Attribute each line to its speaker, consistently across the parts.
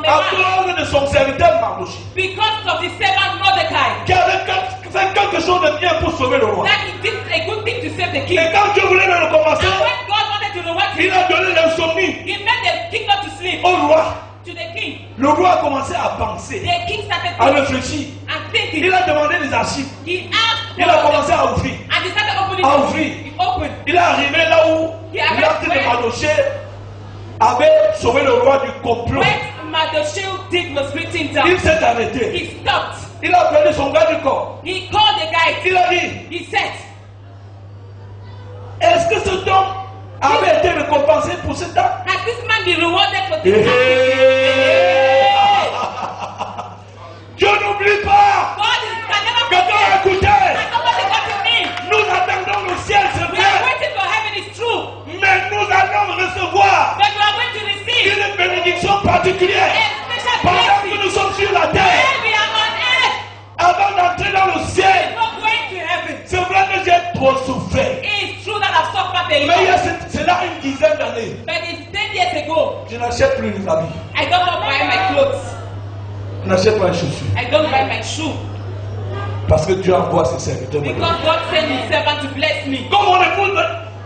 Speaker 1: from a
Speaker 2: à
Speaker 1: man
Speaker 2: cause de son serviteur Mardochée,
Speaker 1: because of the servant Mordecai.
Speaker 2: qui avait fait quelque chose de bien pour sauver le roi.
Speaker 1: That he did a good thing to save the king.
Speaker 2: Et quand Dieu voulait le recommencer,
Speaker 1: And when God wanted to reward
Speaker 2: il
Speaker 1: him,
Speaker 2: a donné l'insomnie
Speaker 1: he made the king not to sleep.
Speaker 2: au roi.
Speaker 1: To the king.
Speaker 2: Le roi a commencé à penser,
Speaker 1: The king started
Speaker 2: à
Speaker 1: thinking
Speaker 2: réfléchir.
Speaker 1: and thinking.
Speaker 2: Il a demandé des archives.
Speaker 1: He asked
Speaker 2: Il a commencé à ouvrir.
Speaker 1: and he started opening
Speaker 2: À
Speaker 1: it.
Speaker 2: ouvrir.
Speaker 1: He opened.
Speaker 2: Il est arrivé là où l'acte de Mardochée avait sauvé le roi du complot.
Speaker 1: When Mardochée did was written down,
Speaker 2: Il s'est arrêté.
Speaker 1: he stopped.
Speaker 2: Il a appelé son gars du corps.
Speaker 1: He called the guy.
Speaker 2: Il a dit,
Speaker 1: He said,
Speaker 2: est-ce que cet homme avait été récompensé pour cet acte?
Speaker 1: has this man been rewarded for this?
Speaker 2: Dieu n'oublie pas.
Speaker 1: God can never
Speaker 2: Quelqu'un a
Speaker 1: forget.
Speaker 2: écouté.
Speaker 1: And somebody got to me.
Speaker 2: Nous attendons le ciel, c'est
Speaker 1: We are
Speaker 2: vrai.
Speaker 1: waiting for heaven, it's true.
Speaker 2: Mais nous allons recevoir
Speaker 1: But we are going to receive
Speaker 2: une bénédiction particulière
Speaker 1: a special
Speaker 2: pendant que
Speaker 1: blessing.
Speaker 2: nous sommes sur la terre.
Speaker 1: When we are on earth,
Speaker 2: Avant d'entrer dans le ciel,
Speaker 1: before going to heaven.
Speaker 2: c'est vrai que j'ai trop souffert.
Speaker 1: It's true that I've suffered a
Speaker 2: Mais il y a
Speaker 1: lot.
Speaker 2: c'est là une dizaine d'années.
Speaker 1: But it's 10 years ago.
Speaker 2: Je n'achète plus les habits.
Speaker 1: I don't buy my clothes.
Speaker 2: Je n'achète pas les chaussures.
Speaker 1: I don't buy my shoe.
Speaker 2: Parce que Dieu envoie ses serviteurs.
Speaker 1: Because God sent his servant to bless me.
Speaker 2: Comme mon épouse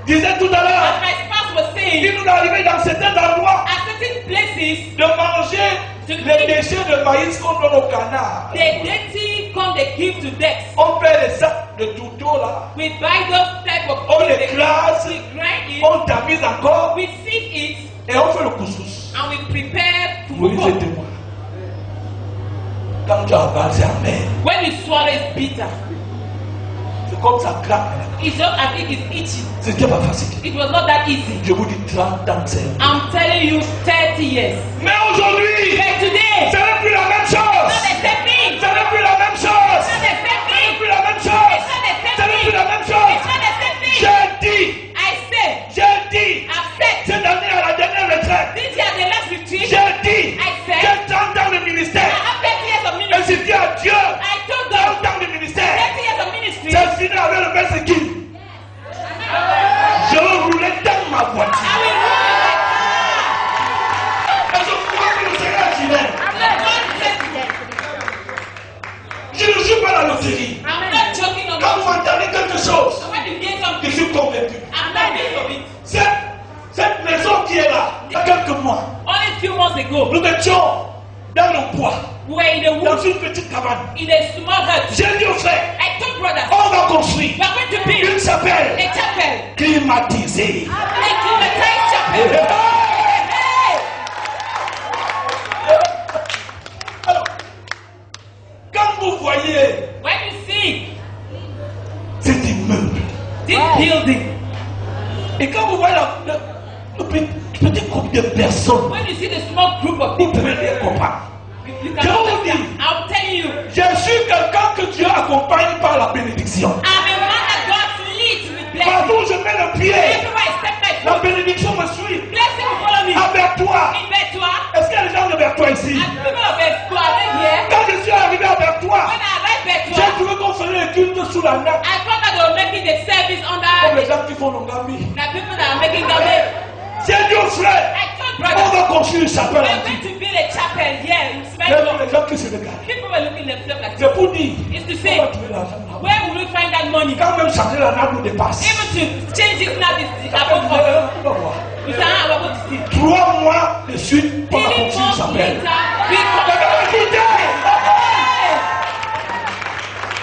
Speaker 2: disait tout à
Speaker 1: As
Speaker 2: l'heure,
Speaker 1: my spouse was saying,
Speaker 2: il nous est arrivé dans certains endroits
Speaker 1: at certain places,
Speaker 2: de manger les déchets de maïs qu'on donne au canard.
Speaker 1: the dirty come they give to decks.
Speaker 2: On fait des sacs de tourteaux là.
Speaker 1: We buy those type of
Speaker 2: On les
Speaker 1: things.
Speaker 2: classe,
Speaker 1: We grind it,
Speaker 2: on tamise encore
Speaker 1: we sieve it,
Speaker 2: et on fait le couscous.
Speaker 1: and we prepare to
Speaker 2: Moïse
Speaker 1: cook.
Speaker 2: était moi. Quand tu avales, c'est amer.
Speaker 1: When you swallow, it's bitter.
Speaker 2: C'est comme ça craque.
Speaker 1: It's just as if it's itchy.
Speaker 2: C'était pas facile.
Speaker 1: It was not that easy.
Speaker 2: Je vous dis 30 ans, c'est.
Speaker 1: I'm telling you, 30 years.
Speaker 2: Mais aujourd'hui,
Speaker 1: But today,
Speaker 2: ce n'est plus la même
Speaker 1: not
Speaker 2: chose.
Speaker 1: the same thing.
Speaker 2: Ce n'est plus la même chose.
Speaker 1: Not the same
Speaker 2: Ce n'est
Speaker 1: thing.
Speaker 2: plus la même chose.
Speaker 1: It's not the
Speaker 2: Ce
Speaker 1: same
Speaker 2: n'est plus
Speaker 1: thing.
Speaker 2: la même
Speaker 1: It's
Speaker 2: chose.
Speaker 1: not the same thing.
Speaker 2: J'ai dit,
Speaker 1: I said, I've said,
Speaker 2: cette année à la dernière retraite,
Speaker 1: this year the last retreat,
Speaker 2: j'ai dit,
Speaker 1: I said,
Speaker 2: j'ai 30 ans de
Speaker 1: I
Speaker 2: ministère.
Speaker 1: have 30 years of
Speaker 2: Et
Speaker 1: ministry.
Speaker 2: j'ai dit à Dieu,
Speaker 1: I told God,
Speaker 2: 30 ans de ministère.
Speaker 1: 30 years of ministry.
Speaker 2: C'est fini avec le persécution. Je veux rouler dans ma voiture.
Speaker 1: I will rule my car.
Speaker 2: Et je crois que le Seigneur est fidèle.
Speaker 1: God said,
Speaker 2: Je ne joue pas la loterie.
Speaker 1: I'm not joking on
Speaker 2: Quand vous
Speaker 1: God.
Speaker 2: entendez quelque chose,
Speaker 1: So when you get
Speaker 2: je
Speaker 1: something,
Speaker 2: suis convaincu.
Speaker 1: I'm not made of it.
Speaker 2: Cette maison qui est là, il y a quelques mois,
Speaker 1: Only a few months ago,
Speaker 2: nous étions dans le bois,
Speaker 1: we were in the
Speaker 2: dans
Speaker 1: woods,
Speaker 2: une petite cabane.
Speaker 1: in a small hut.
Speaker 2: J'ai dit aux frères,
Speaker 1: I told brothers,
Speaker 2: on va construire
Speaker 1: we are going to build
Speaker 2: une chapelle
Speaker 1: a chapel,
Speaker 2: climatisée.
Speaker 1: a climatized chapel. Hey!
Speaker 2: Alors, quand vous voyez
Speaker 1: When you see
Speaker 2: cet immeuble,
Speaker 1: this building,
Speaker 2: et quand vous voyez le petit groupe de personnes,
Speaker 1: when you see the small group of
Speaker 2: vous
Speaker 1: people,
Speaker 2: pouvez les comprendre.
Speaker 1: you
Speaker 2: Je
Speaker 1: can
Speaker 2: vous dis,
Speaker 1: understand. I'm telling you,
Speaker 2: je suis quelqu'un que Dieu accompagne par la bénédiction.
Speaker 1: I'm a man that God leads with blessing.
Speaker 2: Partout où je mets le pied,
Speaker 1: Everywhere I step my
Speaker 2: la
Speaker 1: foot,
Speaker 2: bénédiction me suit.
Speaker 1: blessing will follow me.
Speaker 2: Avec toi,
Speaker 1: In Betua,
Speaker 2: est-ce qu'il y a des gens de vers toi ici?
Speaker 1: and people of Betua, are they here?
Speaker 2: Quand je suis arrivé à vers toi,
Speaker 1: When I arrived
Speaker 2: j'ai
Speaker 1: Betua,
Speaker 2: trouvé qu'on faisait les cultes sous la nappe.
Speaker 1: I thought that they were making the service
Speaker 2: Comme
Speaker 1: under
Speaker 2: les gens qui font l'ongami.
Speaker 1: the people that are making the way.
Speaker 2: J'ai dit aux frères,
Speaker 1: I told
Speaker 2: on
Speaker 1: brothers,
Speaker 2: va construire une chapelle
Speaker 1: we're
Speaker 2: antique.
Speaker 1: going to build a chapel here in
Speaker 2: J'ai vu
Speaker 1: Spencer.
Speaker 2: les gens qui se regardent.
Speaker 1: People were looking themselves like
Speaker 2: C'est pour dire,
Speaker 1: It's to
Speaker 2: on
Speaker 1: say,
Speaker 2: va trouver l'argent là.
Speaker 1: where will we find that money?
Speaker 2: Quand même changer la nappe nous dépasse.
Speaker 1: Even to change this now, this
Speaker 2: On
Speaker 1: above us.
Speaker 2: va voir.
Speaker 1: We say, ah, we're going to see.
Speaker 2: 3 mois de suite pour la
Speaker 1: 3
Speaker 2: construire une
Speaker 1: months
Speaker 2: chapelle.
Speaker 1: later, we come.
Speaker 2: Écoutez,
Speaker 1: Hey!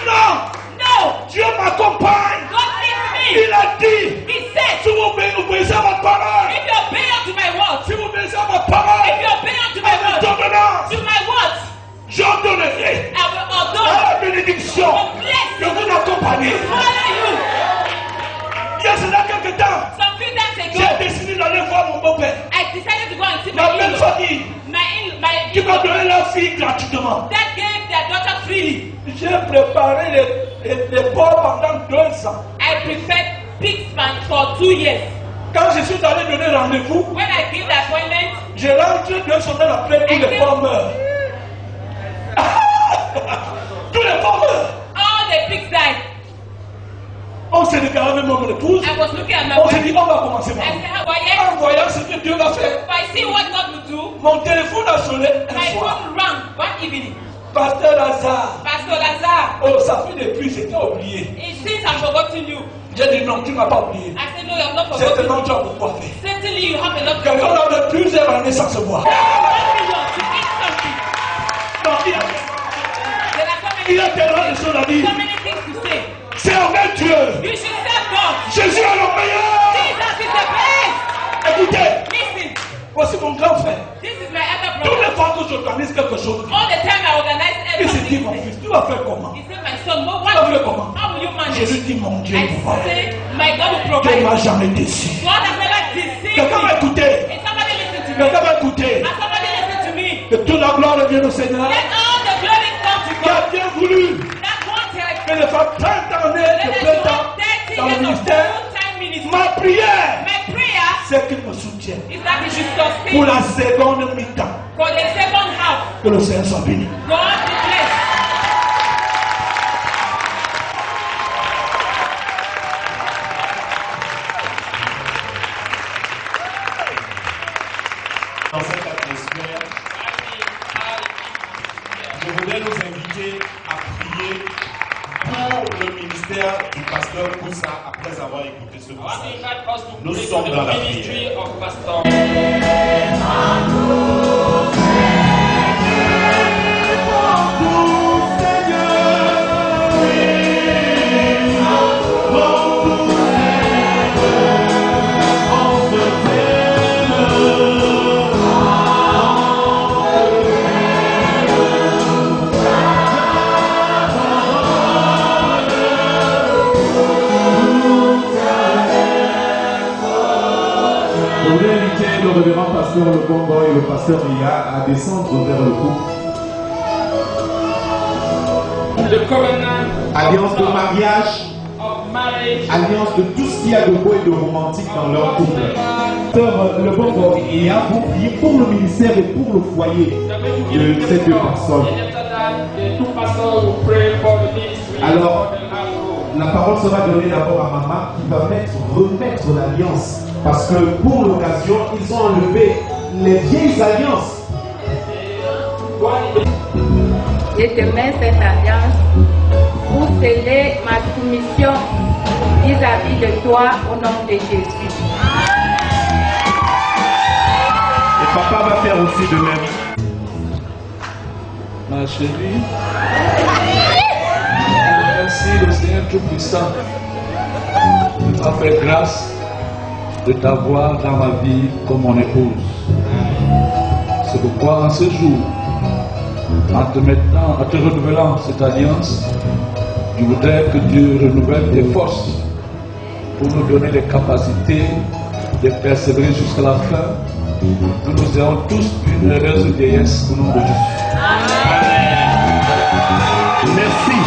Speaker 2: non,
Speaker 1: No!
Speaker 2: Dieu m'accompagne.
Speaker 1: God leads me.
Speaker 2: Il a dit,
Speaker 1: He said,
Speaker 2: si vous obéissez à ma parole,
Speaker 1: if you obey unto my word,
Speaker 2: si vous obéissez à ma parole,
Speaker 1: if you obey unto my
Speaker 2: à mes
Speaker 1: word,
Speaker 2: ordonnances,
Speaker 1: to my words,
Speaker 2: j'ordonnerai
Speaker 1: I will
Speaker 2: à
Speaker 1: ordain,
Speaker 2: la bénédiction de vous accompagner.
Speaker 1: follow you.
Speaker 2: Il y a cela quelque temps,
Speaker 1: Some few times
Speaker 2: j'ai
Speaker 1: ago,
Speaker 2: décidé d'aller voir mon beau-père.
Speaker 1: I decided to go and see
Speaker 2: La
Speaker 1: my
Speaker 2: belle
Speaker 1: in-law.
Speaker 2: famille
Speaker 1: My
Speaker 2: qui m'a
Speaker 1: in-law
Speaker 2: donné leur fille gratuitement.
Speaker 1: that gave their daughter freely.
Speaker 2: J'ai préparé les porcs pendant 2 ans.
Speaker 1: I prepared pig span for 2 years.
Speaker 2: Quand je suis allé donner rendez-vous,
Speaker 1: When I give the appointment,
Speaker 2: je rentre 2 semaines après, tous les porcs meurent. Tous les porcs meurent.
Speaker 1: all the pigs died.
Speaker 2: On On s'est regardé avec mon épouse.
Speaker 1: I was looking at my
Speaker 2: On s'est
Speaker 1: wife.
Speaker 2: dit, on va commencer
Speaker 1: I
Speaker 2: par
Speaker 1: said, how are
Speaker 2: en
Speaker 1: you?
Speaker 2: voyant ce que Dieu va faire.
Speaker 1: If I see what God will do,
Speaker 2: Mon téléphone a sonné un
Speaker 1: my
Speaker 2: soir.
Speaker 1: phone rang one evening.
Speaker 2: Pasteur Lazare.
Speaker 1: Pastor Lazare,
Speaker 2: Oh, ça fait depuis, j'étais oublié.
Speaker 1: since I've forgotten you,
Speaker 2: J'ai dit non, tu ne m'as pas oublié.
Speaker 1: I said, no, you have not forgotten
Speaker 2: Certainement,
Speaker 1: me.
Speaker 2: tu as beaucoup à faire.
Speaker 1: Certainly you have a lot to
Speaker 2: Quelqu'un
Speaker 1: do.
Speaker 2: a de plusieurs années sans se voir.
Speaker 1: 1 million to eat something.
Speaker 2: Non,
Speaker 1: There are
Speaker 2: il y a
Speaker 1: so
Speaker 2: tellement de choses à dire.
Speaker 1: many things to say.
Speaker 2: Servez Dieu.
Speaker 1: You should serve God.
Speaker 2: Jésus est le meilleur.
Speaker 1: Jesus is the best.
Speaker 2: Écoutez,
Speaker 1: Listen,
Speaker 2: voici mon grand frère.
Speaker 1: this is my other
Speaker 2: Toutes
Speaker 1: brother.
Speaker 2: les fois que j'organise quelque chose,
Speaker 1: All the time I organize
Speaker 2: il se dit, mon
Speaker 1: everything.
Speaker 2: fils, tu vas faire comment?
Speaker 1: He said, my son,
Speaker 2: Tu vas faire
Speaker 1: what,
Speaker 2: comment?
Speaker 1: how will you
Speaker 2: Je lui
Speaker 1: manage?
Speaker 2: dis, mon Dieu,
Speaker 1: I
Speaker 2: pourquoi?
Speaker 1: say, my God will
Speaker 2: Dieu ne
Speaker 1: provide.
Speaker 2: m'a jamais déçu.
Speaker 1: God has never deceived
Speaker 2: Quelqu'un
Speaker 1: me.
Speaker 2: m'a écouté.
Speaker 1: Is somebody listen to me?
Speaker 2: Quelqu'un m'a écouté.
Speaker 1: Has somebody listen to me?
Speaker 2: Que toute la gloire revienne au Seigneur.
Speaker 1: Let all the glory come to
Speaker 2: Qui a
Speaker 1: God.
Speaker 2: bien voulu
Speaker 1: That wanted.
Speaker 2: que les femmes 30 années
Speaker 1: Let
Speaker 2: de
Speaker 1: us
Speaker 2: plein temps
Speaker 1: work 30
Speaker 2: dans le
Speaker 1: years of
Speaker 2: ministère.
Speaker 1: full-time ministry.
Speaker 2: Ma prière,
Speaker 1: My prayer
Speaker 2: c'est qu'il me soutienne.
Speaker 1: is that he should
Speaker 2: Pour
Speaker 1: sustain
Speaker 2: la seconde mi-temps,
Speaker 1: for the second half.
Speaker 2: que le Seigneur soit béni.
Speaker 1: God be blessed.
Speaker 3: Dans cette atmosphère, je voudrais nous inviter à prier pour le ministère du pasteur Koussa après avoir écouté ce message. Nous sommes dans la prière.
Speaker 4: Je voudrais inviter le révérend pasteur Le Bongo et le pasteur Ria à descendre vers le couple.
Speaker 5: The covenant
Speaker 4: Alliance de mariage,
Speaker 5: of marriage.
Speaker 4: alliance de tout ce qu'il y a de beau et de romantique dans leur couple. Pasteur Le Bongo et Ria vont prier pour le ministère et pour le foyer de ces deux personnes. Alors, la parole sera donnée d'abord à maman qui va remettre l'alliance. Parce que pour l'occasion, ils ont enlevé les vieilles alliances.
Speaker 6: Je te mets cette alliance pour sceller ma soumission vis-à-vis de toi au nom de Jésus.
Speaker 4: Et papa va faire aussi de même.
Speaker 7: Ma chérie, merci le Seigneur Tout-Puissant de m'a fait grâce de t'avoir dans ma vie comme mon épouse. C'est pourquoi en ce jour, en te renouvelant cette alliance, je voudrais que Dieu renouvelle tes forces pour nous donner les capacités de persévérer jusqu'à la fin. Nous ayons tous une heureuse vieillesse au nom de Jésus.
Speaker 4: Merci.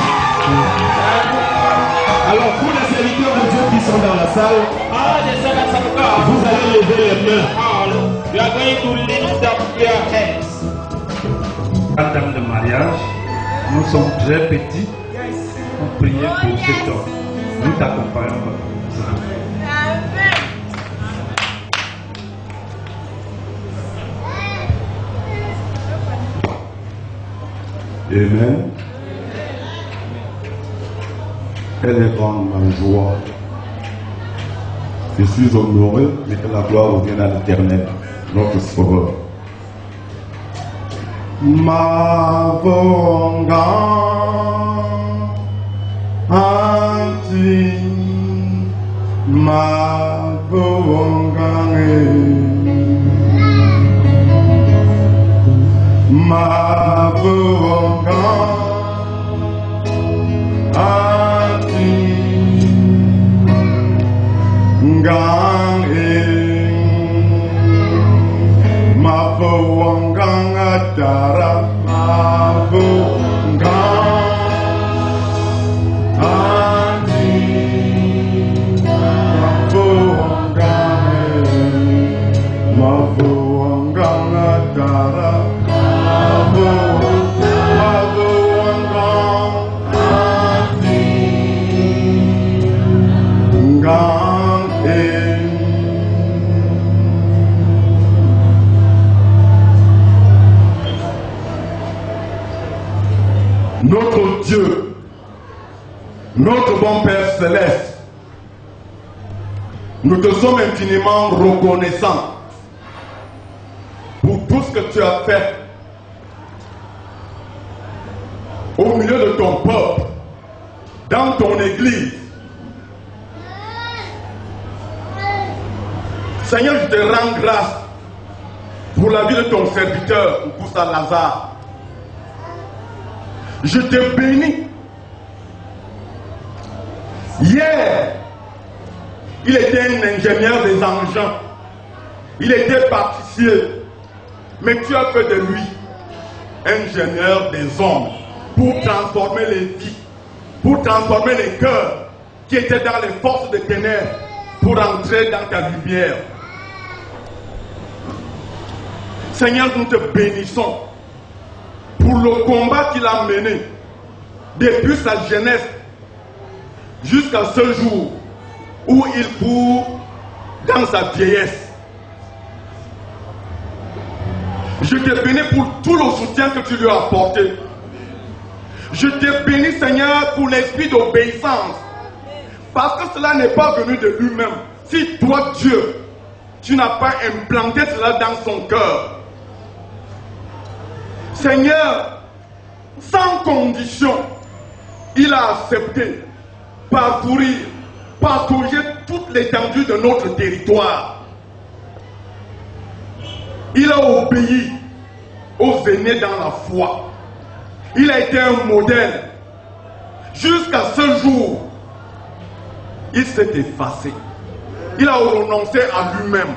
Speaker 4: Alors pour les serviteurs de Dieu qui sont dans la salle,
Speaker 5: All the servants of God,
Speaker 4: vous allez lever les mains.
Speaker 5: you are going to lift up your hands.
Speaker 7: En termes de mariage, nous sommes très petits pour prier pour cet homme. Nous t'accompagnons.
Speaker 8: Amen. Elle est grande ma joie. Je suis honoré, mais que la gloire revienne à l'Éternel, notre Sauveur. Ma vonga anti ma vonga ma vonga anti gang ma vonga dara ma vonga anti ma vonga dara ma vonga anti Et notre Dieu, notre bon Père Céleste, nous te sommes infiniment reconnaissants pour tout ce que tu as fait au milieu de ton peuple, dans ton église. Seigneur, je te rends grâce pour la vie de ton serviteur, Nkoussa Lazare. Je te bénis. Hier, il était un ingénieur des engins. Il était pâtissier. Mais tu as fait de lui ingénieur des hommes pour transformer les vies, pour transformer les cœurs qui étaient dans les forces des ténèbres, pour entrer dans ta lumière. Seigneur, nous te bénissons pour le combat qu'il a mené depuis sa jeunesse jusqu'à ce jour où il court dans sa vieillesse. Je te bénis pour tout le soutien que tu lui as apporté. Je te bénis, Seigneur, pour l'esprit d'obéissance. Parce que cela n'est pas venu de lui-même. Si toi, Dieu, tu n'as pas implanté cela dans son cœur. Seigneur, sans condition, il a accepté parcourir toute l'étendue de notre territoire. Il a obéi aux aînés dans la foi. Il a été un modèle. Jusqu'à ce jour, il s'est effacé. Il a renoncé à lui-même.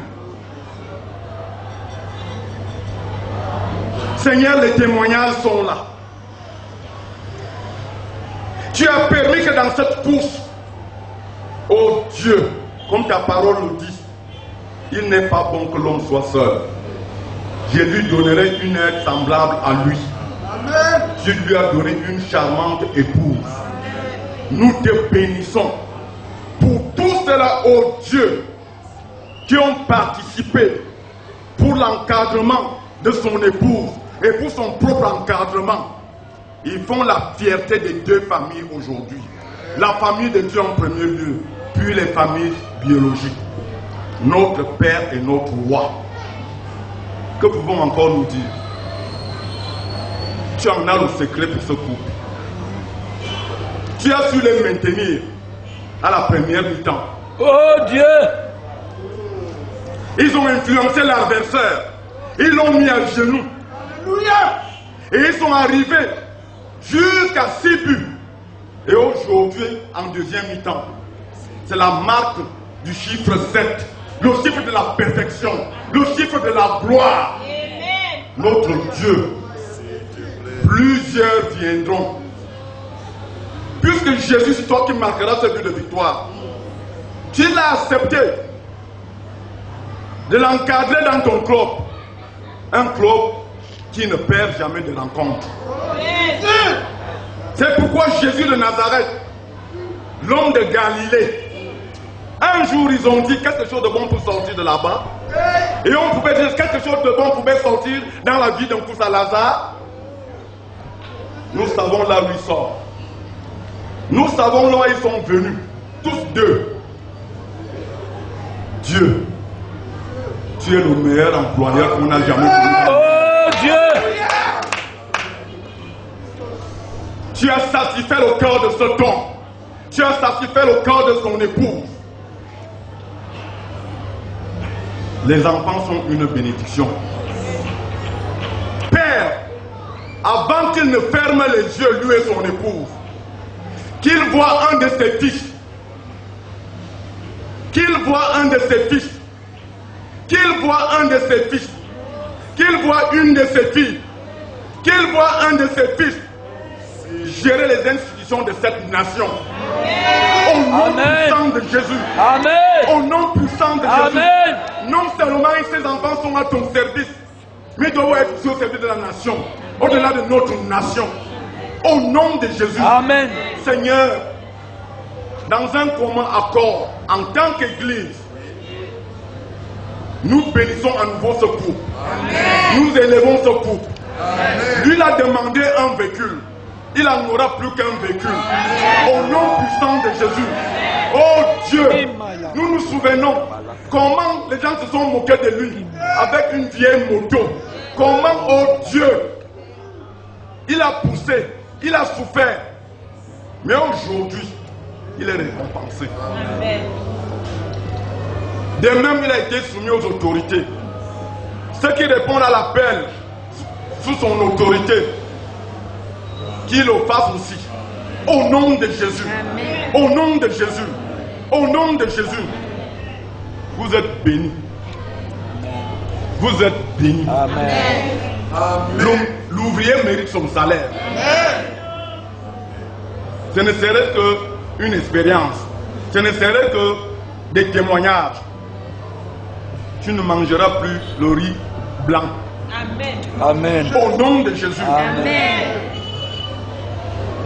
Speaker 8: Seigneur, les témoignages sont là. Tu as permis que dans cette course, oh Dieu, comme ta parole le dit, il n'est pas bon que l'homme soit seul. Je lui donnerai une aide semblable à lui. Amen. Je lui ai donné une charmante épouse. Nous te bénissons pour tout cela, oh Dieu, qui ont participé pour l'encadrement de son épouse et pour son propre encadrement. Ils font la fierté des deux familles aujourd'hui. La famille de Dieu en premier lieu, puis les familles biologiques. Notre Père et notre Roi. Que pouvons encore nous dire? Tu en as le secret pour ce couple. Tu as su les maintenir à la première mi-temps.
Speaker 7: Oh Dieu!
Speaker 8: Ils ont influencé l'adversaire. Ils l'ont mis à genoux. Alléluia! Et ils sont arrivés jusqu'à 6 buts. Et aujourd'hui, en deuxième mi-temps, c'est la marque du chiffre 7. Le chiffre de la perfection. Le chiffre de la gloire. Amen. Notre Dieu. Plusieurs viendront. Puisque Jésus, c'est toi qui marqueras ce but de victoire. Tu l'as accepté de l'encadrer dans ton club. Un club qui ne perd jamais de rencontre. C'est pourquoi Jésus de Nazareth, l'homme de Galilée, un jour ils ont dit quelque chose de bon pour sortir de là-bas. Et on pouvait dire quelque chose de bon pouvait sortir dans la vie d'un Nkoussa Lazare. Nous savons là où ils sont. Nous savons là où ils sont venus. Tous deux. Dieu, tu es le meilleur employeur qu'on a jamais connu.
Speaker 7: Oh Dieu!
Speaker 8: Tu as satisfait le cœur de cet homme. Tu as satisfait le cœur de son épouse. Les enfants sont une bénédiction. Père, avant qu'il ne ferme les yeux, lui et son épouse, qu'il voit un de ses fils, qu'il voit un de ses fils, qu'il voit un de ses fils, qu'il voit une de ses filles, qu'il voit un de ses fils gérer les institutions de cette nation. Au nom puissant de Jésus.
Speaker 7: Amen.
Speaker 8: Au nom puissant de Jésus.
Speaker 7: Amen.
Speaker 8: Non seulement ces enfants sont à ton service, mais ils doivent être aussi au service de la nation, au-delà de notre nation. Au nom de Jésus.
Speaker 7: Amen.
Speaker 8: Seigneur, dans un commun accord, en tant qu'Église, nous bénissons à nouveau ce couple. Nous élevons ce couple. Lui, il a demandé un véhicule. Il n'en aura plus qu'un véhicule. Au nom puissant de Jésus. Oh Dieu, nous nous souvenons comment les gens se sont moqués de lui avec une vieille moto. Comment, oh Dieu, il a poussé, il a souffert. Mais aujourd'hui, il est récompensé. De même, il a été soumis aux autorités. Ceux qui répondent à l'appel sous son autorité, qu'il le fasse aussi. Au nom de Jésus. Au nom de Jésus. Au nom de Jésus. Vous êtes bénis. Vous êtes bénis. L'ouvrier mérite son salaire. Ce ne serait qu'une expérience. Ce ne serait que des témoignages. Tu ne mangeras plus le riz blanc.
Speaker 1: Amen.
Speaker 8: Au nom de Jésus.
Speaker 6: Amen.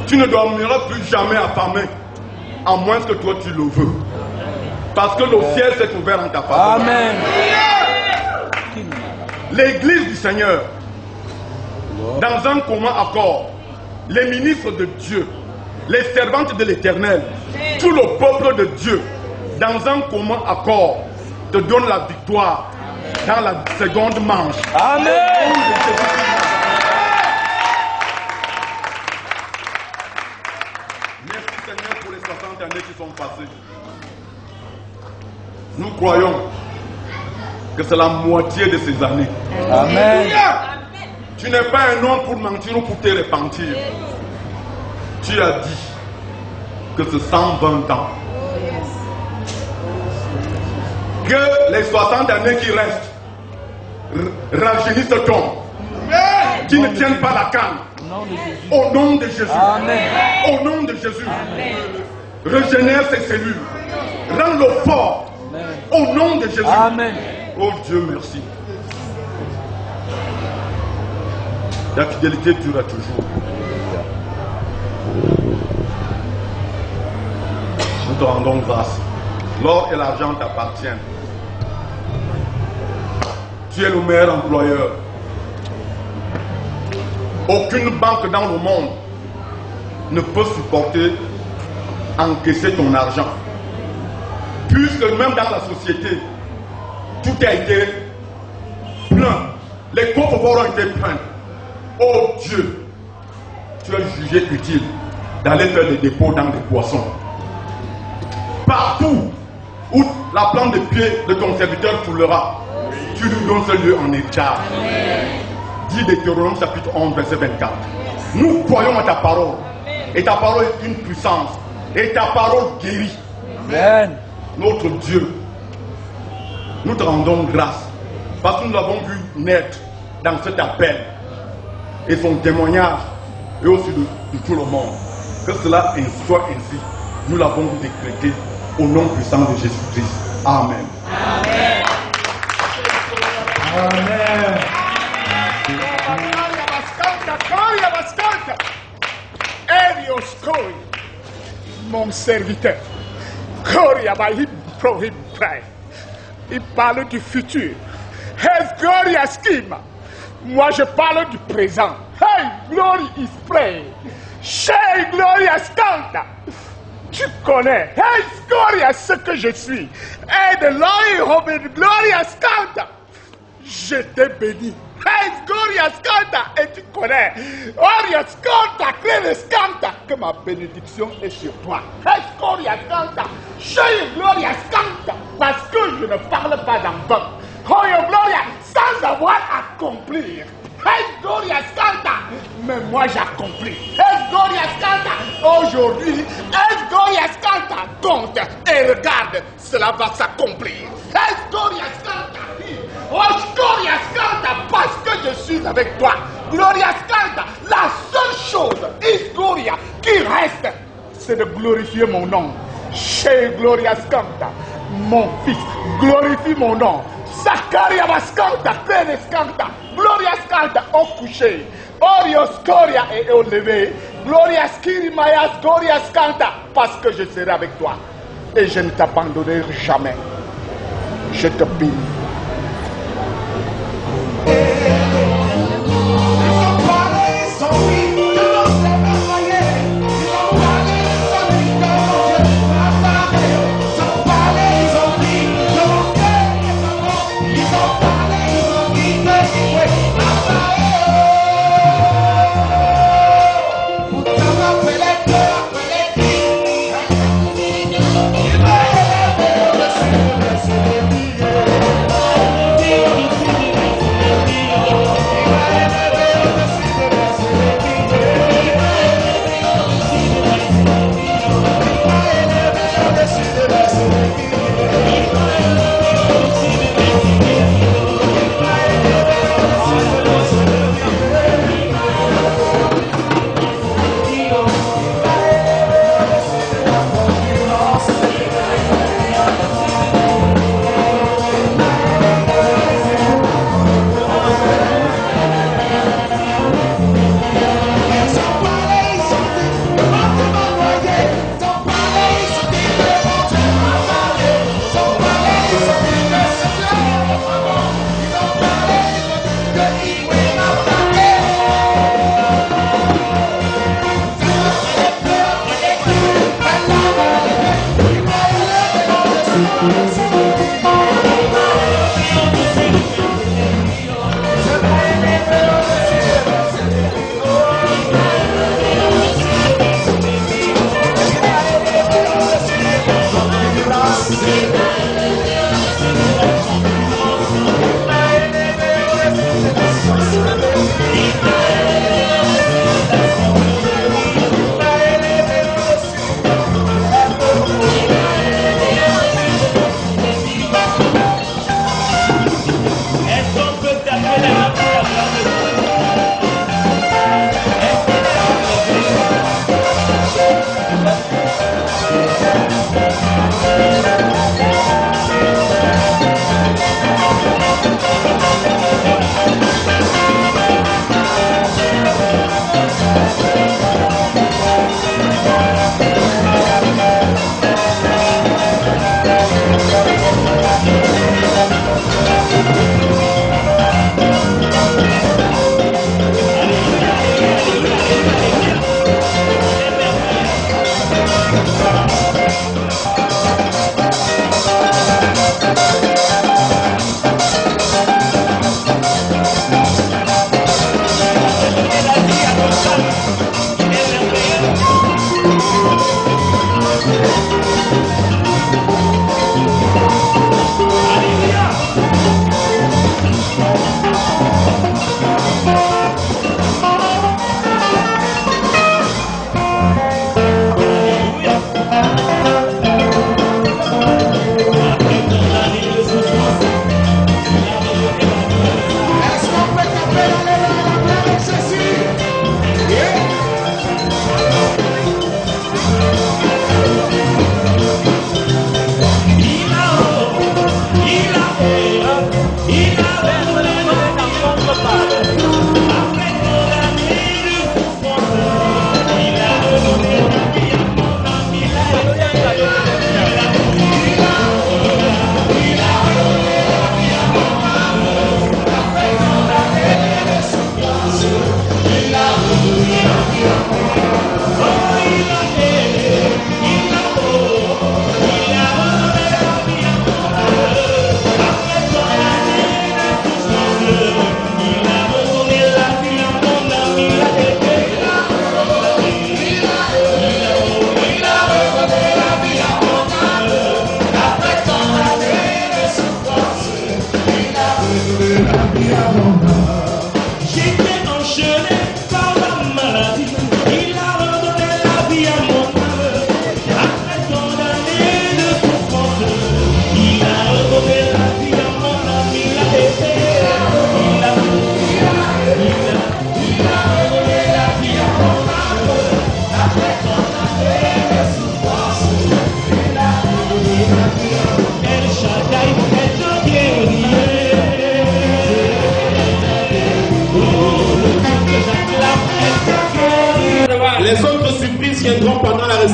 Speaker 8: Tu ne dormiras plus jamais affamé, à moins que toi tu le veux. Parce que le ciel s'est ouvert en ta faveur.
Speaker 2: Amen.
Speaker 8: L'église du Seigneur, dans un commun accord, les ministres de Dieu, les servantes de l'Éternel, tout le peuple de Dieu, dans un commun accord, te donne la victoire dans la seconde manche.
Speaker 2: Amen.
Speaker 8: Merci Seigneur pour les 60 années qui sont passées. Nous croyons que c'est la moitié de ces années.
Speaker 2: Amen.
Speaker 8: Tu n'es pas un homme pour mentir ou pour te repentir. Tu as dit que c'est 120 ans. Que les 60 années qui restent rajeunissent ton. Qui ne tiennent pas la canne. Au nom de Jésus.
Speaker 2: Amen.
Speaker 8: Au nom de Jésus. Régénère ses cellules. Rends-le fort. Au nom de Jésus.
Speaker 2: Amen.
Speaker 8: Oh Dieu, merci. La fidélité durera toujours. Nous te rendons grâce. L'or et l'argent t'appartiennent. Tu es le meilleur employeur. Aucune banque dans le monde ne peut supporter encaisser ton argent. Puisque même dans la société, tout a été plein. Les coffres forts ont été pleins. Oh Dieu, tu as jugé utile d'aller faire des dépôts dans des poissons. Partout où la plante de pied de ton serviteur foulera, tu lui donnes ce lieu en héritage. Dit Deutéronome chapitre 11, verset 24. Nous croyons à ta parole. Et ta parole est une puissance. Et ta parole guérit.
Speaker 2: Amen.
Speaker 8: Notre Dieu, nous te rendons grâce parce que nous l'avons vu naître dans cet appel et son témoignage et aussi de tout le monde. Que cela soit ainsi. Nous l'avons décrété au nom puissant de Jésus-Christ. Amen.
Speaker 1: Amen.
Speaker 2: Amen.
Speaker 9: Mon serviteur, il parle du futur. Moi je parle du présent. Hey, glory is pray. Hey, Gloria Scanta. Tu connais. Hey, Gloria, ce que je suis. Hey, de l'oeil, Gloria Scanta. Je t'ai béni. Hey, Gloria Scanta. Et tu connais. Gloria Scanta, Gloria Scanta. Que ma bénédiction est sur toi. Hey, Gloria Scanta. Hey, Gloria Scanta. Parce que je ne parle pas en vain. Oh, Gloria, sans avoir à accomplir. Hey, Gloria Scanta. Mais moi j'accomplis. Hey, Gloria Scanta. Aujourd'hui, Hey, Gloria Scanta compte. Et regarde, cela va s'accomplir. Hey, Gloria Scanta. Oh, Gloria Scanta, parce que je suis avec toi. Gloria Scanta, la seule chose, Gloria, qui reste, c'est de glorifier mon nom. Chez Gloria Scanta, mon fils, glorifie mon nom. Sakaria Scanta, Scanta, Gloria Scanta, au coucher. Orio Scoria est au lever. Glorias Kirimayas, Glorias Canta, parce que je serai avec toi et je ne t'abandonnerai jamais. Je te bénis.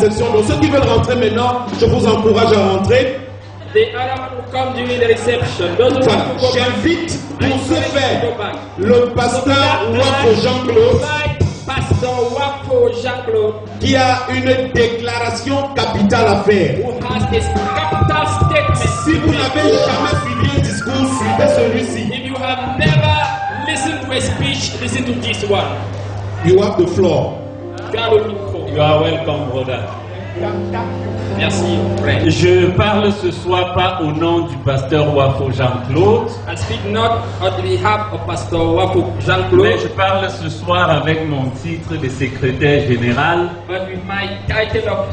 Speaker 4: réception. Donc ceux qui veulent rentrer maintenant, je vous encourage à rentrer.
Speaker 1: The other one will come during the reception. Those who
Speaker 4: Voilà.
Speaker 1: want to go back,
Speaker 4: J'invite pour ce faire
Speaker 1: go back.
Speaker 4: le pasteur Wafo Jean-Claude
Speaker 1: Pastor Wafo Jean-Claude,
Speaker 4: qui a une déclaration capitale à faire.
Speaker 1: who has this capital statement.
Speaker 4: Si vous n'avez jamais suivi un discours, suivez celui-ci.
Speaker 1: If you have never listened to a speech, listen to this one.
Speaker 4: You have the floor.
Speaker 1: Tu as le micro.
Speaker 5: You are welcome, brother.
Speaker 1: Merci, frère.
Speaker 5: Je parle ce soir pas au nom du pasteur Wafo Jean-Claude,
Speaker 1: I speak not on behalf of Pastor Wafo
Speaker 5: mais
Speaker 1: Jean-Claude,
Speaker 5: je parle ce soir avec mon titre de secrétaire général
Speaker 1: but with my title of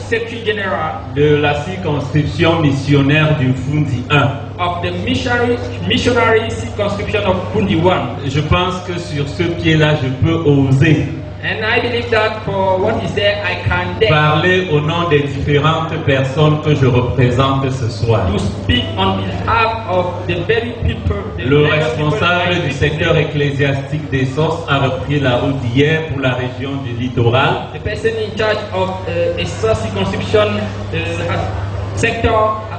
Speaker 1: Secretary General
Speaker 5: de la circonscription missionnaire du Fundi 1.
Speaker 1: of the missionary circumscription of Bundi 1.
Speaker 5: Je pense que sur ce pied-là, je peux oser
Speaker 1: And I believe that for what is there, I can dare
Speaker 5: parler au nom des différentes personnes que je représente ce soir.
Speaker 1: to speak on behalf of the very people. The
Speaker 5: Le
Speaker 1: very people
Speaker 5: responsable
Speaker 1: I
Speaker 5: du
Speaker 1: speak
Speaker 5: secteur
Speaker 1: to.
Speaker 5: ecclésiastique des Sources a repris la route d'hier pour la région du littoral.
Speaker 1: The person in charge of a source circumscription sector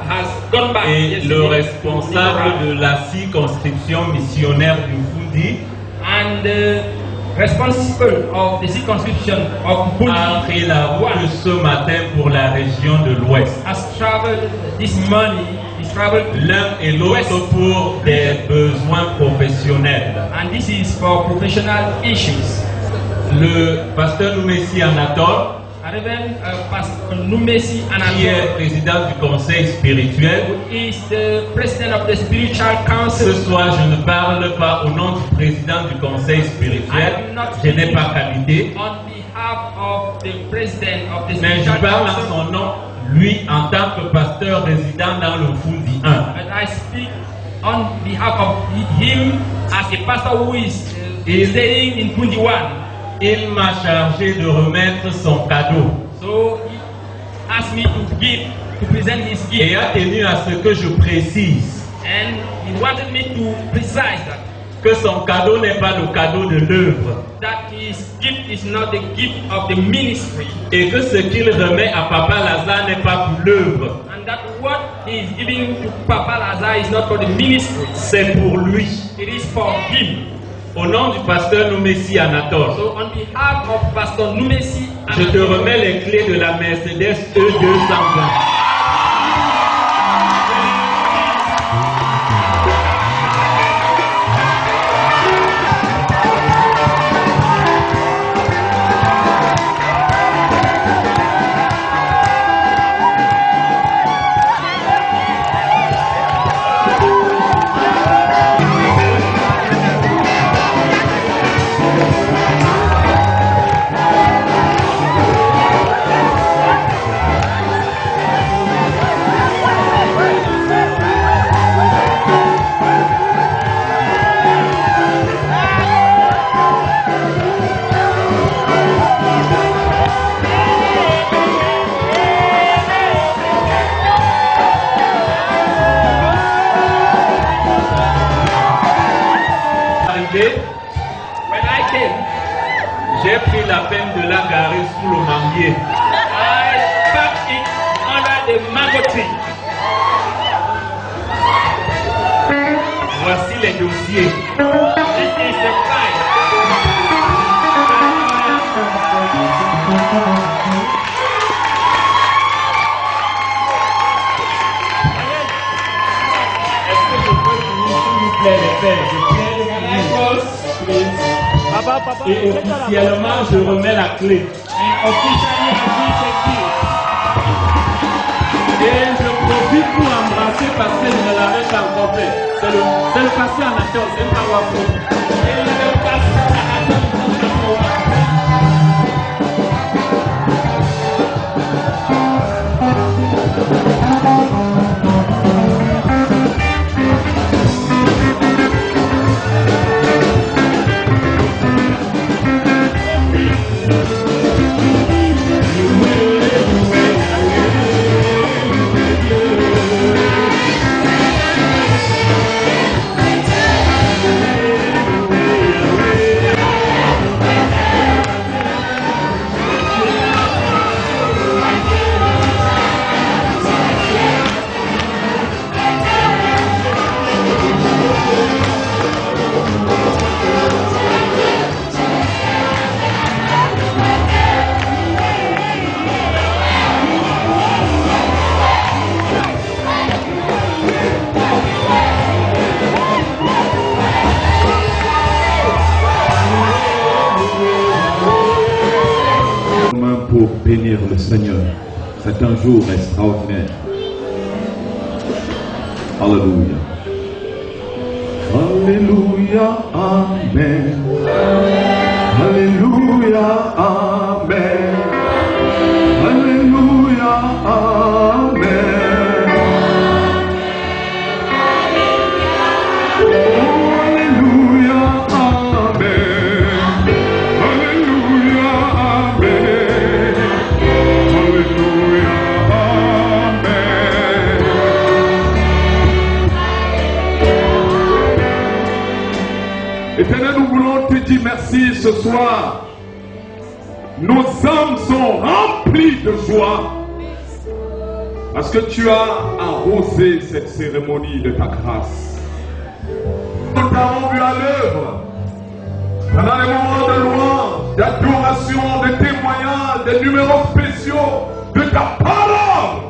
Speaker 1: has gone back.
Speaker 5: Et
Speaker 1: yesterday
Speaker 5: le
Speaker 1: to
Speaker 5: responsable
Speaker 1: Littoral.
Speaker 5: de la circonscription missionnaire du Fundi
Speaker 1: And the responsible of the circumscription of
Speaker 5: a
Speaker 1: Bundi
Speaker 5: pris la route ce matin pour la région de l'Ouest.
Speaker 1: has traveled this morning. He's traveled
Speaker 5: L'un et l'autre pour des besoins professionnels.
Speaker 1: and this is for professional issues.
Speaker 5: Le pasteur Noumessi Anatole,
Speaker 1: Reverend Pastor Numesi
Speaker 5: qui est
Speaker 1: Anatole,
Speaker 5: président du conseil spirituel,
Speaker 1: who is the president of the spiritual
Speaker 5: ce
Speaker 1: council.
Speaker 5: soir je ne parle pas au nom du président du conseil spirituel, je n'ai pas qualité,
Speaker 1: On behalf of the president of the
Speaker 5: mais je
Speaker 1: spiritual
Speaker 5: parle en
Speaker 1: council,
Speaker 5: son nom, lui en tant que pasteur résident dans le Fundi 1.
Speaker 1: but I speak on behalf of him as a pastor who is staying in Bundi 1.
Speaker 5: Il m'a chargé de remettre son cadeau
Speaker 1: So he asked me to present his
Speaker 5: et
Speaker 1: gift,
Speaker 5: a tenu à ce que je précise
Speaker 1: and he wanted me to precise
Speaker 5: que son cadeau n'est pas le cadeau de l'œuvre
Speaker 1: that his gift is not the gift of the ministry,
Speaker 5: et que ce qu'il remet à Papa Lazare n'est pas pour l'œuvre,
Speaker 1: and that what he is giving to Papa Lazare is not for the ministry,
Speaker 5: c'est pour lui.
Speaker 1: it is for him.
Speaker 5: Au nom du pasteur Noumessi Anatole,
Speaker 1: So on behalf of Pastor Numesi,
Speaker 5: je te remets les clés de la Mercedes E220.
Speaker 1: when I came,
Speaker 5: J'ai pris la peine de la garer sous le manguier.
Speaker 1: I parked it under the mango tree.
Speaker 5: Voici les dossiers.
Speaker 1: This is the file.
Speaker 5: Est-ce que je peux finir, s'il vous plaît, les pères? Je prie de finir. Et officiellement, je remets la clé.
Speaker 1: And officially I give the gift.
Speaker 5: Et je profite pour embrasser parce que je ne l'avais pas encore fait. C'est le pasteur Anatole, c'est pas Wafo.
Speaker 1: And the pastor Anatole is not for one.
Speaker 10: Thank you.
Speaker 7: Seigneur. C'est un jour extraordinaire. Alléluia. Alléluia, Amen. Alléluia, Amen. Alléluia, Amen. Alléluia, Amen. Alléluia, Amen. Alléluia, Amen. Éternel, nous voulons te dire merci ce soir. Nos âmes sont remplies de joie parce que tu as arrosé cette cérémonie de ta grâce. Nous t'avons vu à l'œuvre pendant les moments de louange, d'adoration, de témoignage, des numéros spéciaux de ta parole.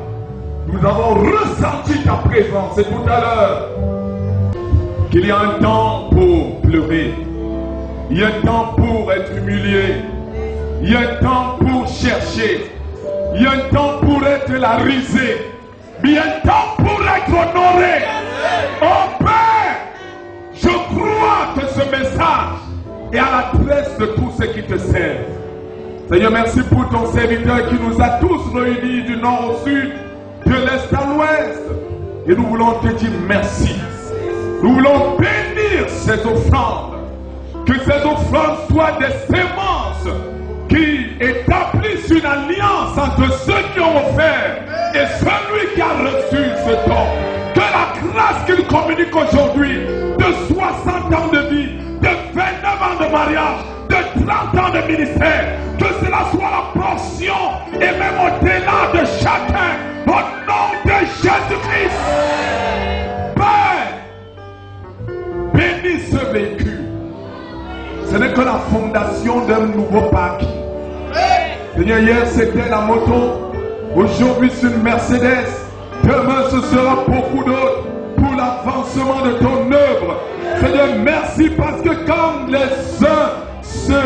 Speaker 7: Nous avons ressenti ta présence. Et tout à l'heure qu'il y a un temps pour pleurer, il y a un temps pour être humilié, il y a un temps pour chercher, il y a un temps pour être la risée, mais il y a un temps pour être honoré. Oh Père, je crois que ce message est à l'adresse de tous ceux qui te servent. Seigneur, merci pour ton serviteur qui nous a tous réunis du nord au sud, de l'est à l'ouest. Et nous voulons te dire merci. Nous voulons bénir ces offrandes. Que ces offrandes soient des sémences qui établissent une alliance entre ceux qui ont offert et celui qui a reçu ce don. Que la grâce qu'il communique aujourd'hui de 60 ans de vie, de 29 ans de mariage, de 30 ans de ministère, que cela soit la portion et même au-delà de chacun, au nom de Jésus-Christ. Père, bénis ce véhicule. Ce n'est que la fondation d'un nouveau parking. Seigneur, hier c'était la moto, aujourd'hui c'est une Mercedes, demain ce sera beaucoup d'autres pour l'avancement de ton œuvre. Seigneur, merci parce que quand les uns se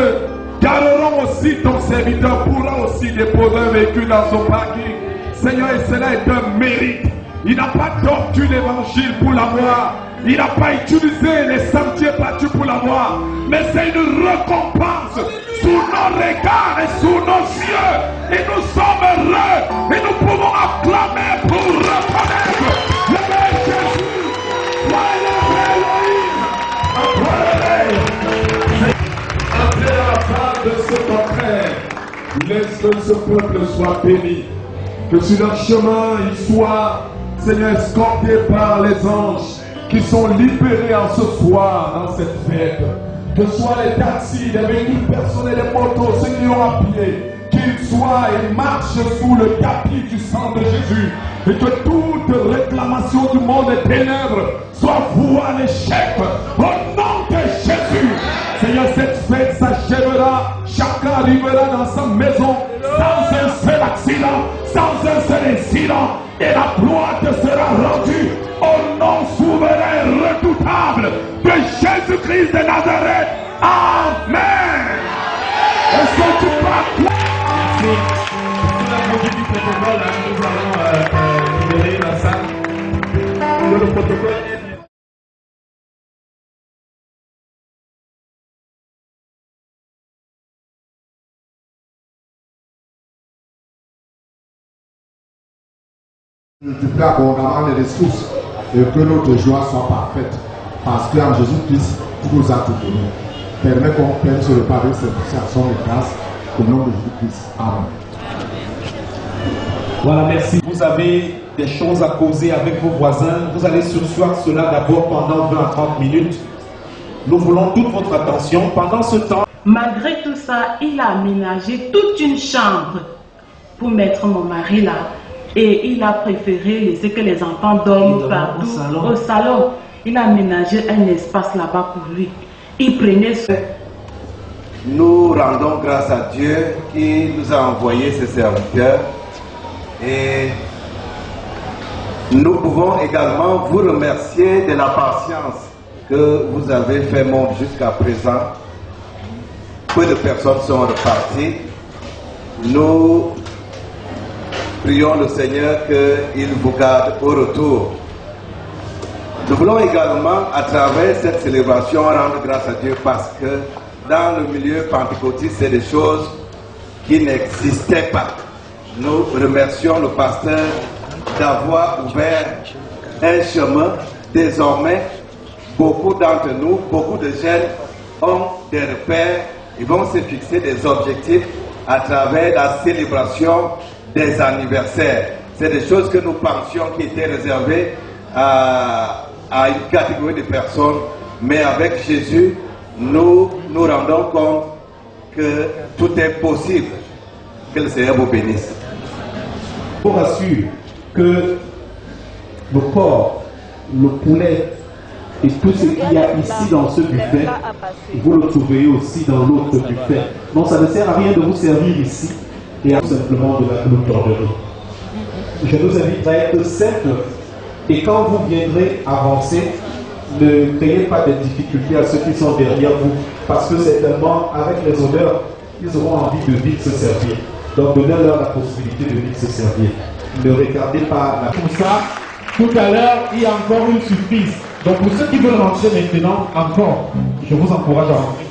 Speaker 7: gareront aussi, ton serviteur pourra aussi déposer un véhicule dans son parking. Seigneur, et cela est un mérite. Il n'a pas tordu l'évangile pour l'avoir. Il n'a pas utilisé les sentiers battus pour l'avoir. Mais c'est une récompense sous nos regards et sous nos yeux. Et nous sommes heureux. Et nous pouvons acclamer pour reconnaître le Père Jésus. Après la fin de ce contraire, laisse que ce peuple soit béni. Que sur leur chemin, il soit, Seigneur, escorté par les anges qui sont libérés en ce soir dans cette fête. Que ce soit les taxis, les véhicules personnels, les motos, ceux qui ont à pied, qu'ils soient et marchent sous le tapis du sang de Jésus. Et que toute réclamation du monde des ténèbres soit vouée à l'échec. Au nom de Jésus. Seigneur, cette fête s'achèvera. Chacun arrivera dans sa maison sans un seul accident, sans un seul incident. Et la gloire te sera rendue au nom souverain et redoutable de Jésus-Christ de Nazareth. Amen. Est-ce que tu parles?
Speaker 5: Merci. Sous la conduite du protocole, nous allons libérer la salle. Le protocole est...
Speaker 4: Tu peux abondamment les ressources et que notre joie soit parfaite. Parce qu'en Jésus-Christ, tu nous as tout donné. Permets qu'on prenne ce repas avec cette action de grâce au nom de Jésus-Christ. Amen.
Speaker 10: Voilà, merci. Vous avez des choses à causer avec vos voisins. Vous allez sursoir cela d'abord pendant 20 à 30 minutes. Nous voulons toute votre attention. Pendant ce temps,
Speaker 11: malgré tout ça, il a aménagé toute une chambre pour mettre mon mari là. Et il a préféré laisser que les enfants dorment partout au salon. Il a aménagé un espace là-bas pour lui. Il prenait ce...
Speaker 12: Nous rendons grâce à Dieu qui nous a envoyé ses serviteurs. Et nous pouvons également vous remercier de la patience que vous avez fait montre jusqu'à présent. Peu de personnes sont reparties. Nous prions le Seigneur qu'il vous garde au retour. Nous voulons également, à travers cette célébration, rendre grâce à Dieu parce que dans le milieu pentecôtiste, c'est des choses qui n'existaient pas. Nous remercions le pasteur d'avoir ouvert un chemin. Désormais, beaucoup d'entre nous, beaucoup de jeunes ont des repères. Ils vont se fixer des objectifs à travers la célébration des anniversaires. C'est des choses que nous pensions qui étaient réservées à une catégorie de personnes. Mais avec Jésus, nous nous rendons compte que tout est possible. Que le Seigneur vous bénisse.
Speaker 10: Je vous rassure que le porc, le poulet et tout ce qu'il y a ici dans ce buffet, vous le trouverez aussi dans l'autre buffet. Donc ça ne sert à rien de vous servir ici et à simplement de la cloutorderie. Je vous invite à être simple et quand vous viendrez avancer, ne créez pas de difficultés à ceux qui sont derrière vous parce que certainement avec les odeurs, ils auront envie de vite se servir. Donc donnez-leur la possibilité de vite se servir. Ne regardez pas la...
Speaker 5: Pour ça, tout à l'heure, il y a encore une surprise. Donc pour ceux qui veulent rentrer maintenant, encore, je vous encourage à rentrer.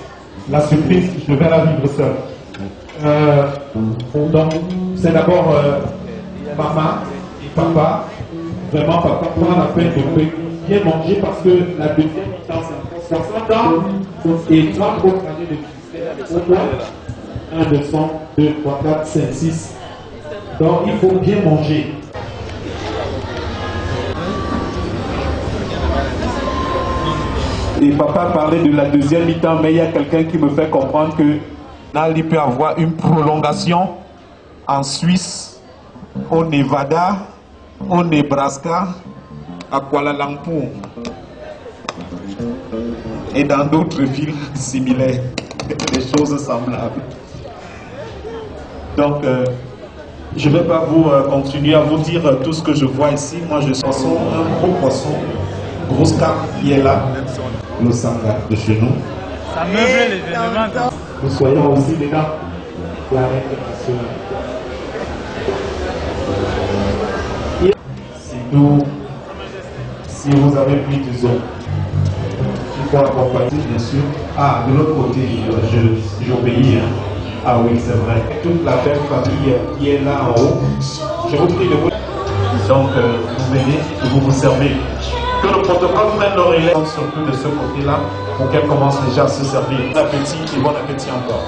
Speaker 5: La surprise, je vais la vivre seul. Donc, c'est d'abord maman et papa. Vraiment, papa, prends la peine de bien manger parce que la deuxième mi-temps, c'est 60 ans et 3 autres années de ministère. Au moins, 1, 200, 2, 3, 4, 5, 6. Donc, il faut bien manger. Et papa parlait de la deuxième mi-temps, mais il y a quelqu'un qui me fait comprendre que là, il peut y avoir une prolongation en Suisse, au Nevada, au Nebraska, à Kuala Lumpur et dans d'autres villes similaires, des choses semblables. Donc, je ne vais pas vous continuer à vous dire tout ce que je vois ici. Moi, je suis un gros poisson, grosse carpe qui est là, le sangha de chez nous.
Speaker 13: Ça meuble les événements.
Speaker 5: Nous soyons aussi dedans. La reine si vous avez pris du zone, il faut accompagner, bien sûr. Ah, de l'autre côté, j'obéis. Hein. Ah oui, c'est vrai. Toute la belle famille qui est là en haut, je vous prie de vous. Donc, vous venez et vous vous servez. Que le protocole prenne le relais, surtout de ce côté-là, pour qu'elle commence déjà à se servir. Bon appétit et bon appétit encore.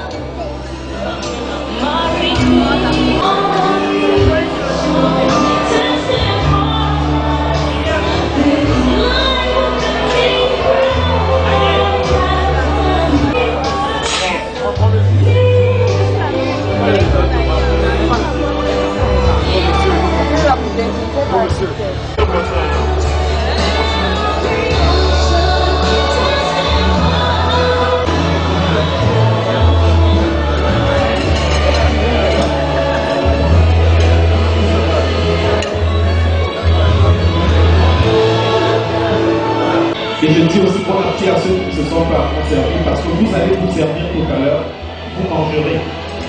Speaker 5: Et je dis aussi bon appétit à ceux qui ne se sont pas servis, parce que vous allez vous servir tout à l'heure, vous mangerez.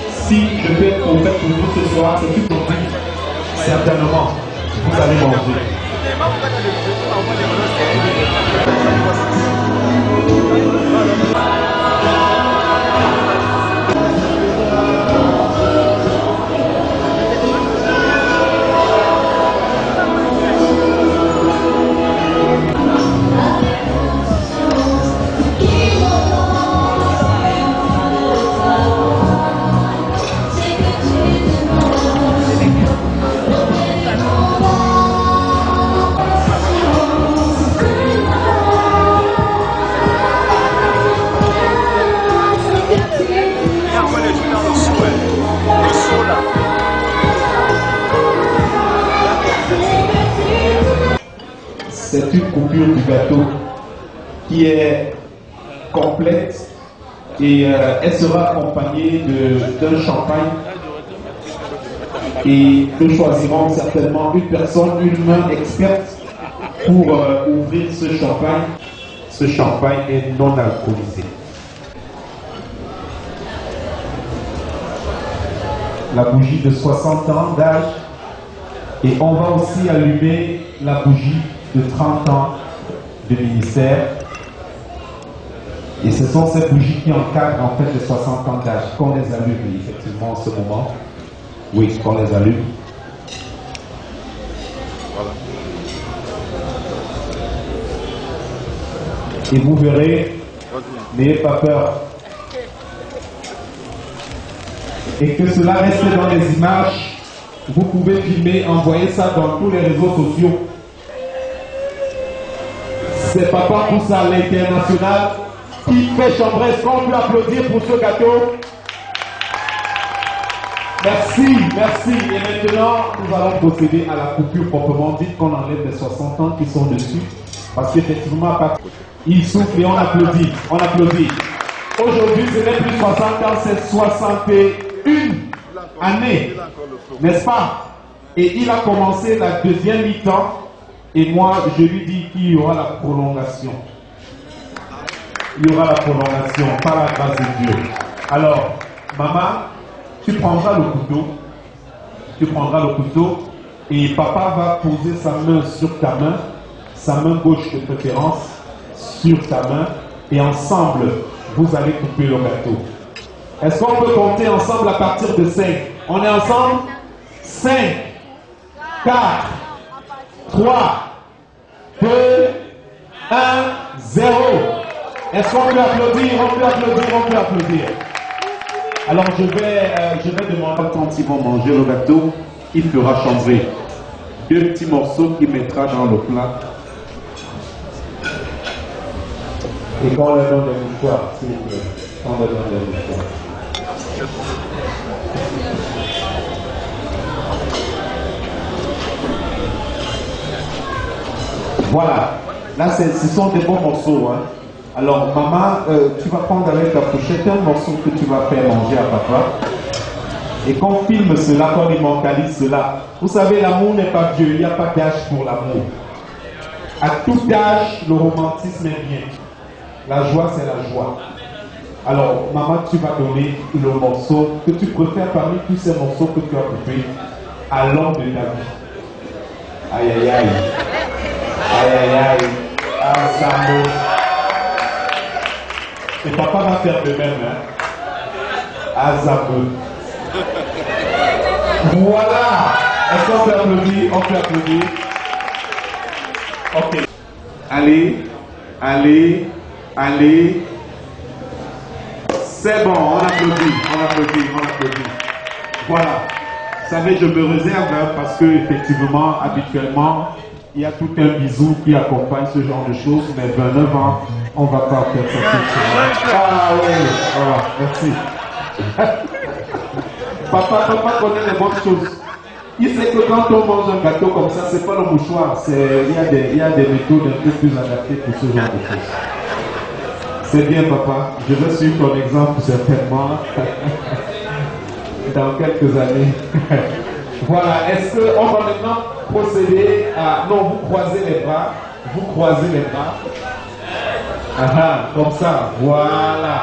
Speaker 5: Si je peux être prophète pour vous ce soir, c'est tout compris. Certainement, vous allez manger. C'est une coupure du gâteau qui est complète et elle sera accompagnée d'un champagne et nous choisirons certainement une personne, une main experte pour ouvrir ce champagne. Ce champagne est non alcoolisé. La bougie de 60 ans d'âge
Speaker 10: Et on va aussi allumer la bougie de 30 ans de ministère. Et ce sont ces bougies qui encadrent en fait les 60 ans d'âge. Qu'on les allume effectivement en ce moment. Oui, qu'on les allume. Voilà. Et vous verrez, n'ayez pas peur. Et que cela reste dans les images. Vous pouvez filmer, envoyer ça dans tous les réseaux sociaux. C'est Papa Koussa l'international qui fait chambrer. Est-ce qu'on peut applaudir pour ce gâteau? Merci, merci. Et maintenant, nous allons procéder à la coupure proprement dite, qu'on enlève les 60 ans qui sont dessus. Parce qu'effectivement, il souffle et on applaudit. On applaudit. Aujourd'hui, ce n'est plus 60 ans, c'est 61 années. N'est-ce pas? Et il a commencé la deuxième mi-temps. Et moi, je lui dis qu'il y aura la prolongation. Il y aura la prolongation par la grâce de Dieu. Alors, maman, tu prendras le couteau. Tu prendras le couteau. Et papa va poser sa main sur ta main. Sa main gauche de préférence sur ta main. Et ensemble, vous allez couper le gâteau. Est-ce qu'on peut compter ensemble à partir de 5? On est ensemble? 5, 4, 3, 2, 1, 0. Est-ce qu'on peut applaudir? On peut applaudir, on peut applaudir. Alors je vais demander quand ils vont manger le gâteau, il fera chambrer 2 petits morceaux qu'il mettra dans le plat. Et quand on leur donne des mouchoirs, s'il vous plaît. Quand on leur donne des mouchoirs. Voilà, là ce sont des bons morceaux. Hein. Alors maman, tu vas prendre avec ta fourchette un morceau que tu vas faire manger à papa. Et qu'on filme cela, qu'on immortalise cela. Vous savez, l'amour n'est pas vieux, il n'y a pas d'âge pour l'amour. À tout âge, le romantisme est bien. La joie, c'est la joie. Alors maman, tu vas donner le morceau que tu préfères parmi tous ces morceaux que tu as coupés à l'homme de ta vie. Aïe aïe aïe. Aïe aïe aïe, Azamo. Et papa va faire de même, hein. Azamo. Voilà. Est-ce qu'on peut applaudir? On peut applaudir. Ok. Allez, allez, allez. C'est bon, on applaudit, on applaudit, on applaudit. Voilà. Vous savez, je me réserve hein, parce que effectivement, habituellement, il y a tout un bisou qui accompagne ce genre de choses, mais 29 ans, on ne va pas faire ça tout de suite. Ah oui, voilà, merci. Papa connaît les bonnes choses. Il sait que quand on mange un gâteau comme ça, c'est pas le mouchoir, il y a des méthodes un peu plus adaptées pour ce genre de choses. C'est bien papa, je vais suivre ton exemple certainement dans quelques années. Voilà, est-ce qu'on va maintenant procéder à... Non, vous croisez les bras. Vous croisez les bras. Comme ça, voilà.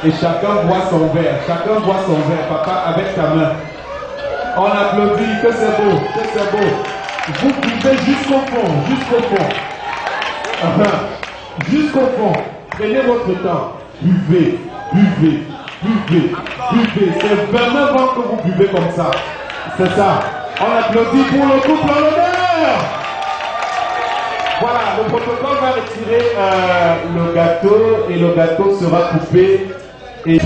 Speaker 10: Et chacun voit son verre. Chacun voit son verre. Papa, avec ta main. On applaudit, que c'est beau, que c'est beau. Vous buvez jusqu'au fond, jusqu'au fond. Jusqu'au fond. Prenez votre temps. Buvez, buvez, buvez, buvez. C'est 29 ans que vous buvez comme ça. C'est ça. On applaudit pour le couple en l'honneur. Voilà, le protocole va retirer le gâteau et le gâteau sera coupé. Et